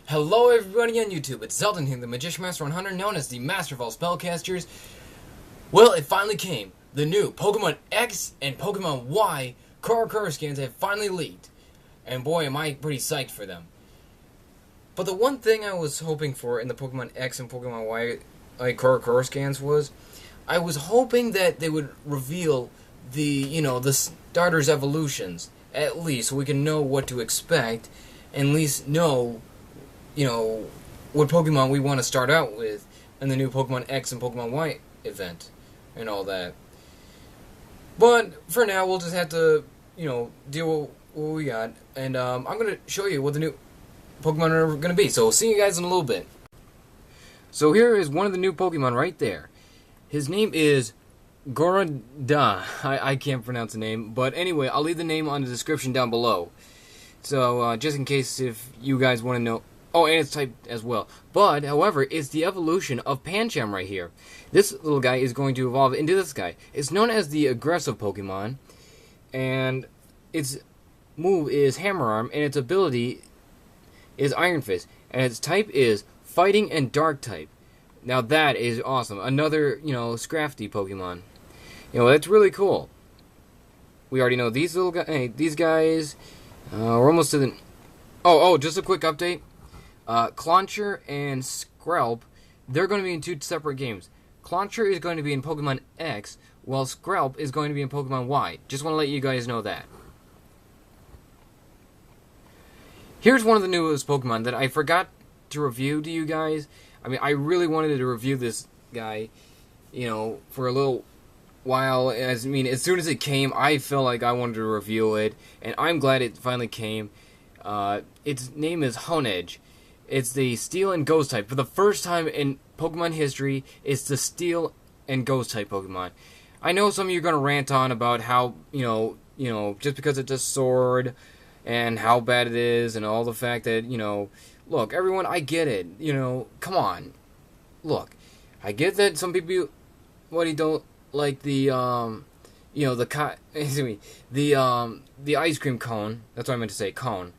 Hello everybody on YouTube, it's Xaldin here, the Magician Master 100, known as the Master of all Spellcasters. Well, it finally came. The new Pokemon X and Pokemon Y cororo scans have finally leaked. And boy, am I pretty psyched for them. But the one thing I was hoping for in the Pokemon X and Pokemon Y cororo scans was, I was hoping that they would reveal the starters' evolutions, at least, so we can know what to expect, and at least know what Pokemon we want to start out with in the new Pokemon X and Pokemon Y event and all that. But for now, we'll just have to, deal with what we got. And I'm going to show you what the new Pokemon are going to be. So, see you guys in a little bit. So, here is one of the new Pokemon right there. His name is Goronda. I can't pronounce the name. But anyway, I'll leave the name on the description down below. So, just in case if you guys want to know. Oh, and it's typed as well. But, however, it's the evolution of Pancham right here. This little guy is going to evolve into this guy. It's known as the aggressive Pokemon. And its move is Hammer Arm. And its ability is Iron Fist. And its type is Fighting and Dark type. Now that is awesome. Another, Scrafty Pokemon. That's really cool. We already know these little guys. Hey, these guys. We're almost to the... Oh, just a quick update. Clauncher and Skrelp, they're going to be in two separate games. Clauncher is going to be in Pokemon X, while Skrelp is going to be in Pokemon Y. Just want to let you guys know that. Here's one of the newest Pokemon that I forgot to review to you guys. I really wanted to review this guy, for a little while. As soon as it came, I felt like I wanted to review it, and I'm glad it finally came. Its name is Honedge. It's the Steel and Ghost type. For the first time in Pokemon history, it's the Steel and Ghost type Pokemon. I know some of you are going to rant on about how, just because it's a sword and how bad it is and all the fact that, look, everyone, I get it. Come on. Look, I get that some people, don't like the, the ice cream cone. That's what I meant to say, cone.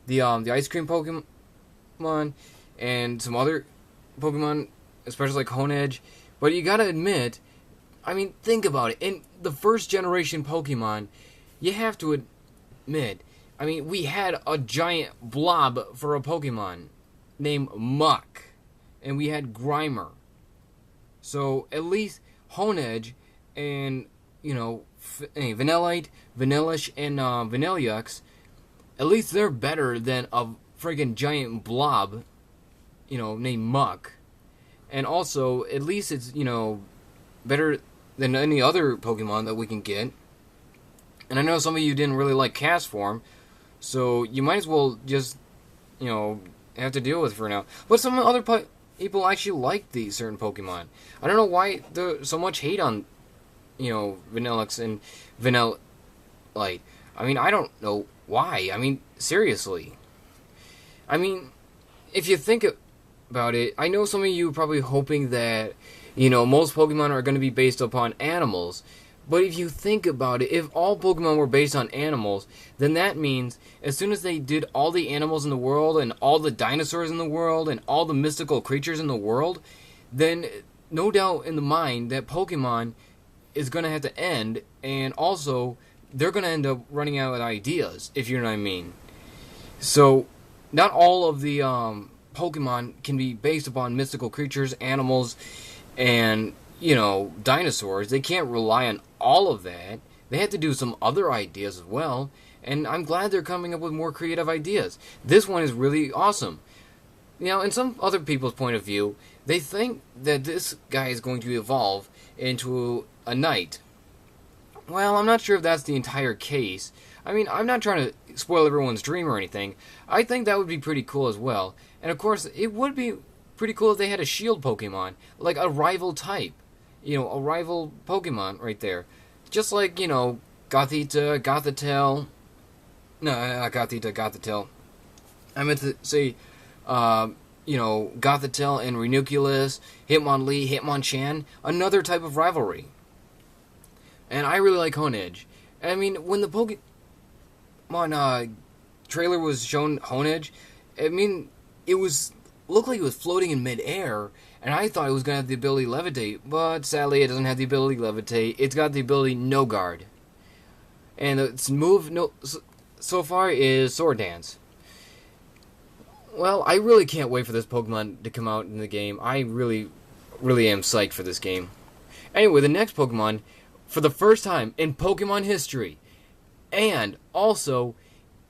The ice cream Pokemon and some other Pokemon, especially like Honedge. But you gotta admit, think about it. In the first generation Pokemon, you have to admit, we had a giant blob for a Pokemon named Muck. And we had Grimer. So, at least Honedge and, Vanillite, Vanillish, and Vanilluxe, at least they're better than a friggin' giant blob, named Muck. And also, at least it's, better than any other Pokemon that we can get. And I know some of you didn't really like Cast Form, so you might as well just, have to deal with it for now. But some other people actually like these certain Pokemon. I don't know why there's so much hate on, Vanilluxe and Vanillite. I don't know why. Seriously. If you think about it, I know some of you are probably hoping that, most Pokemon are going to be based upon animals. But if you think about it, if all Pokemon were based on animals, then that means as soon as they did all the animals in the world and all the dinosaurs in the world and all the mystical creatures in the world, then no doubt in the mind that Pokemon is going to have to end, and also they're going to end up running out of ideas, if you know what I mean. So, not all of the Pokemon can be based upon mystical creatures, animals, and, dinosaurs. They can't rely on all of that. They have to do some other ideas as well, and I'm glad they're coming up with more creative ideas. This one is really awesome. In some other people's point of view, they think that this guy is going to evolve into a knight. Well, I'm not sure if that's the entire case. I'm not trying to spoil everyone's dream or anything. I think that would be pretty cool as well. And of course, it would be pretty cool if they had a shield Pokemon, like a rival type. A rival Pokemon right there. Just like, Gothita, Gothitelle. No, not Gothita, Gothitelle. I meant to say, Gothitelle and Ranunculus, Hitmonlee, Hitmonchan, another type of rivalry. And I really like Honedge. When the Pokemon trailer was shown Honedge, it looked like it was floating in midair, and I thought it was going to have the ability to levitate, but sadly it doesn't have the ability to levitate. It's got the ability no guard. And its move so far is Sword Dance. Well, I really can't wait for this Pokemon to come out in the game. I really, really am psyched for this game. Anyway, the next Pokemon, for the first time in Pokemon history, and also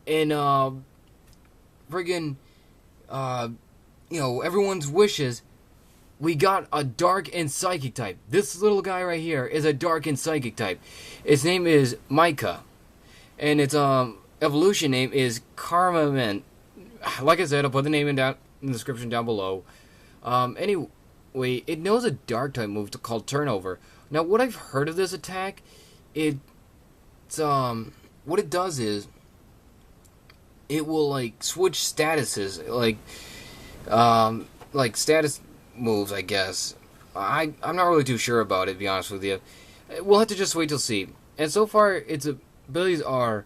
in everyone's wishes, we got a Dark and Psychic type. This little guy right here is a Dark and Psychic type. Its name is Māīka, and its evolution name is Karamanero. Like I said, I'll put the name in the description down below. Anyway, it knows a Dark type move called Turnover. Now, what I've heard of this attack, what it does is, it will like switch statuses, like status moves, I guess. I'm not really too sure about it, to be honest with you. We'll have to just wait till see. And so far, its abilities are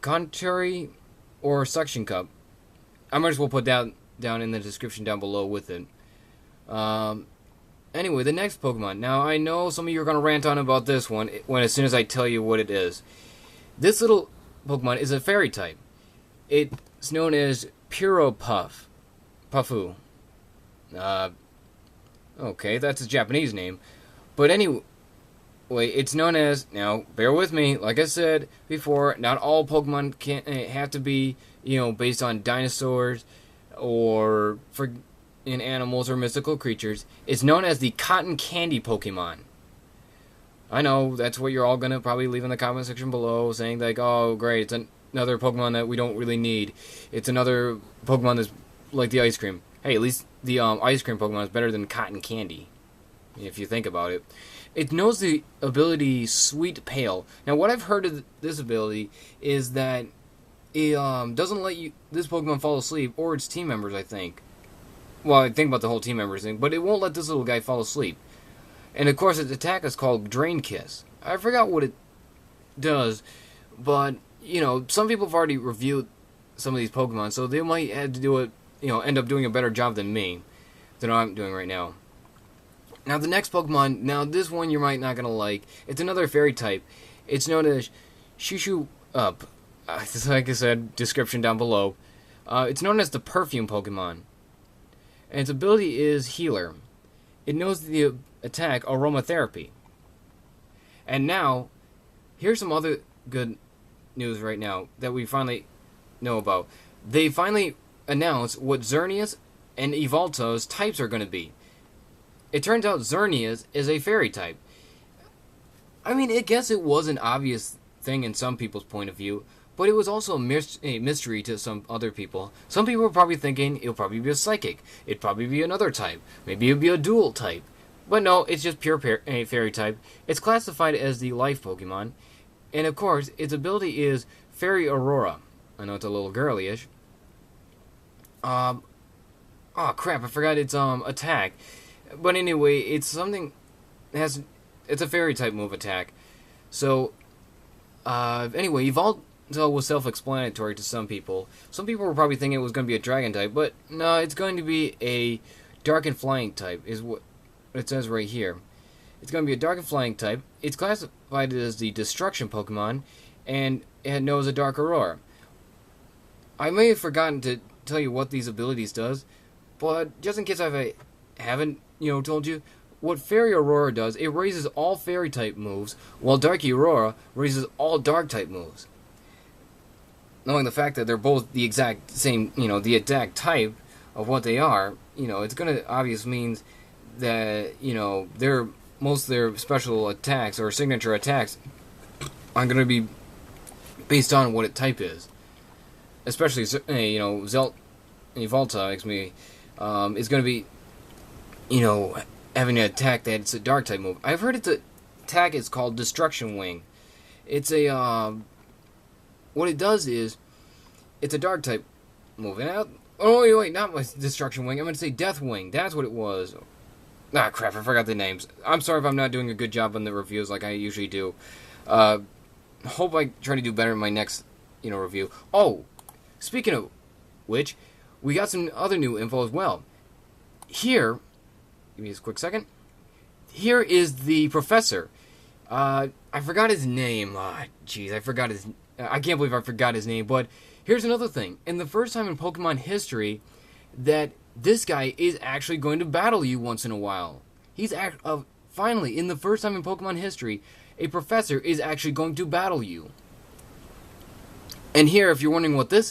Contrary or Suction Cup. I might as well put that down in the description down below with it. Anyway, the next Pokemon. Now, I know some of you are going to rant on about this one as soon as I tell you what it is. This little Pokemon is a Fairy type. It's known as peroppafu. Okay, that's a Japanese name. But anyway, it's known as, now, bear with me, like I said before, not all Pokemon have to be, based on dinosaurs or in animals or mystical creatures. It's known as the Cotton Candy Pokemon. I know, that's what you're all going to probably leave in the comment section below, saying like, oh, great, it's another Pokemon that we don't really need. It's another Pokemon that's like the ice cream. Hey, at least the ice cream Pokemon is better than cotton candy, if you think about it. It knows the ability Sweet Pale. Now, what I've heard of this ability is that it doesn't let this Pokemon fall asleep, or its team members, I think. Well, I think about the whole team members thing, but it won't let this little guy fall asleep. And, of course, its attack is called Drain Kiss. I forgot what it does, but, some people have already reviewed some of these Pokemon, so they might have to do it, end up doing a better job than me, than I'm doing right now. Now, the next Pokemon, this one you might not going to like. It's another Fairy type. It's known as shushupu. Like I said, description down below. It's known as the Perfume Pokemon. And its ability is Healer. It knows the attack Aromatherapy. And now, here's some other good news right now that we finally know about. They finally announced what Xerneas and Yveltal's types are going to be. It turns out Xerneas is a Fairy type. I mean, I guess it was an obvious thing in some people's point of view, but it was also a mystery to some other people. Some people were probably thinking it'll probably be a Psychic. It'd probably be another type. Maybe it'd be a dual type. But no, it's just pure Fairy type. It's classified as the Life Pokemon. And of course, its ability is Fairy Aurora. I know it's a little girly-ish. Oh crap, I forgot its attack. But anyway, it's something it's a Fairy type move attack. So anyway, Yveltal was self-explanatory to some people. Some people were probably thinking it was going to be a Dragon type, but no, it's going to be a Dark and Flying type, is what it says right here. It's going to be a Dark and Flying type. It's classified as the Destruction Pokemon, and it knows a Dark Aurora. I may have forgotten to tell you what these abilities does, but just in case I haven't, told you, what Fairy Aurora does, it raises all Fairy type moves, while Dark Aurora raises all Dark type moves. Knowing the fact that they're both the exact same, the exact type of what they are, it's going to obviously means that, most of their special attacks or signature attacks are going to be based on what its type is. Especially, Yveltal is going to be, having an attack that it's a Dark type move. I've heard its attack is called Destruction Wing. It's a, what it does is, it's a Dark type move. And wait, not my Destruction Wing. I'm going to say Death Wing. That's what it was. Ah, crap, I forgot the names. I'm sorry if I'm not doing a good job on the reviews like I usually do. Hope I try to do better in my next, review. Oh, speaking of which, we got some other new info as well. Here, give me just a quick second. Here is the professor. I forgot his name. Jeez, I can't believe I forgot his name. But here's another thing. In the first time in Pokemon history that this guy is actually going to battle you once in a while. He's finally, in the first time in Pokemon history, a professor is actually going to battle you. And here, if you're wondering what this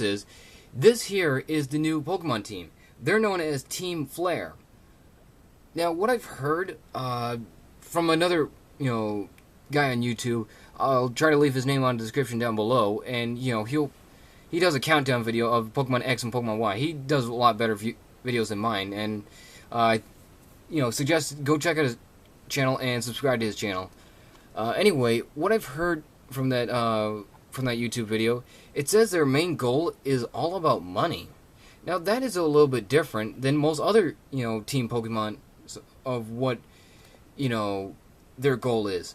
here is the new Pokemon team. They're known as Team Flare. Now, what I've heard from another, guy on YouTube, I'll try to leave his name on the description down below, and he does a countdown video of Pokemon X and Pokemon Y. He does a lot better videos than mine, and suggest go check out his channel and subscribe to his channel. Anyway, what I've heard from that YouTube video, it says their main goal is all about money. Now that is a little bit different than most other team Pokemon of what their goal is.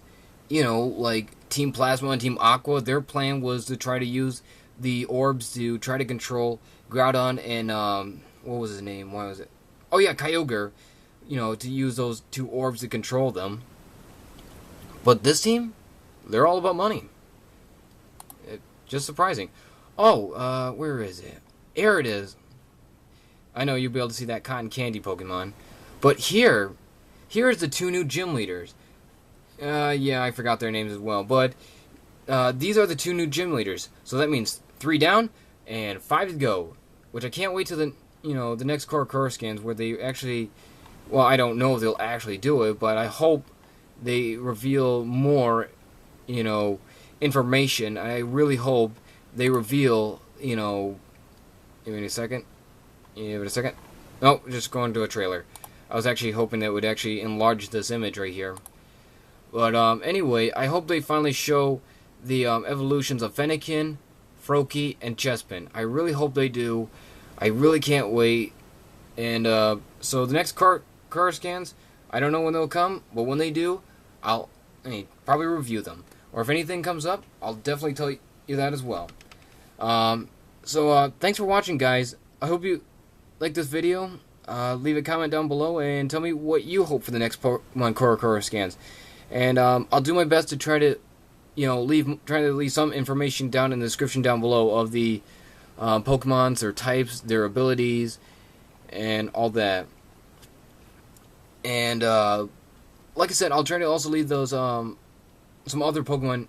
Like Team Plasma and Team Aqua, their plan was to try to use the orbs to try to control Groudon and what was his name? Why was it? Oh yeah, Kyogre. To use those two orbs to control them. But this team, they're all about money. Just surprising. Oh, where is it? Here it is. I know you'll be able to see that cotton candy Pokemon. But here's the two new gym leaders. Yeah, I forgot their names as well. But these are the two new gym leaders. So that means 3 down and 5 to go. Which I can't wait till the next cororo scans where they actually... Well, I don't know if they'll actually do it, but I hope they reveal more, information. I really hope they reveal, give me a second. Oh, just going to a trailer. I was actually hoping that it would actually enlarge this image right here. But anyway, I hope they finally show the evolutions of Fennekin, Froakie, and Chespin. I really hope they do. I really can't wait. And so the next cororo scans, I don't know when they'll come, but when they do, I'll probably review them. Or if anything comes up, I'll definitely tell you that as well. So thanks for watching, guys. I hope you like this video. Leave a comment down below and tell me what you hope for the next Pokemon cororo scans. And I'll do my best to try to, leave some information down in the description down below of the Pokemons, their types, their abilities, and all that. And like I said, I'll try to also leave those some other Pokemon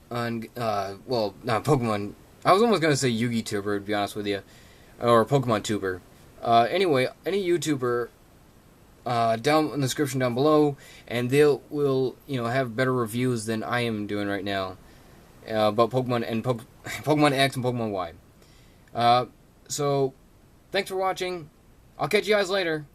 on well, not Pokemon. I was almost gonna say Yugi Tuber, to be honest with you, or Pokemon Tuber. Anyway, any YouTuber down in the description down below, and will have better reviews than I am doing right now about Pokemon and Pokemon X and Pokemon Y. So thanks for watching. I'll catch you guys later.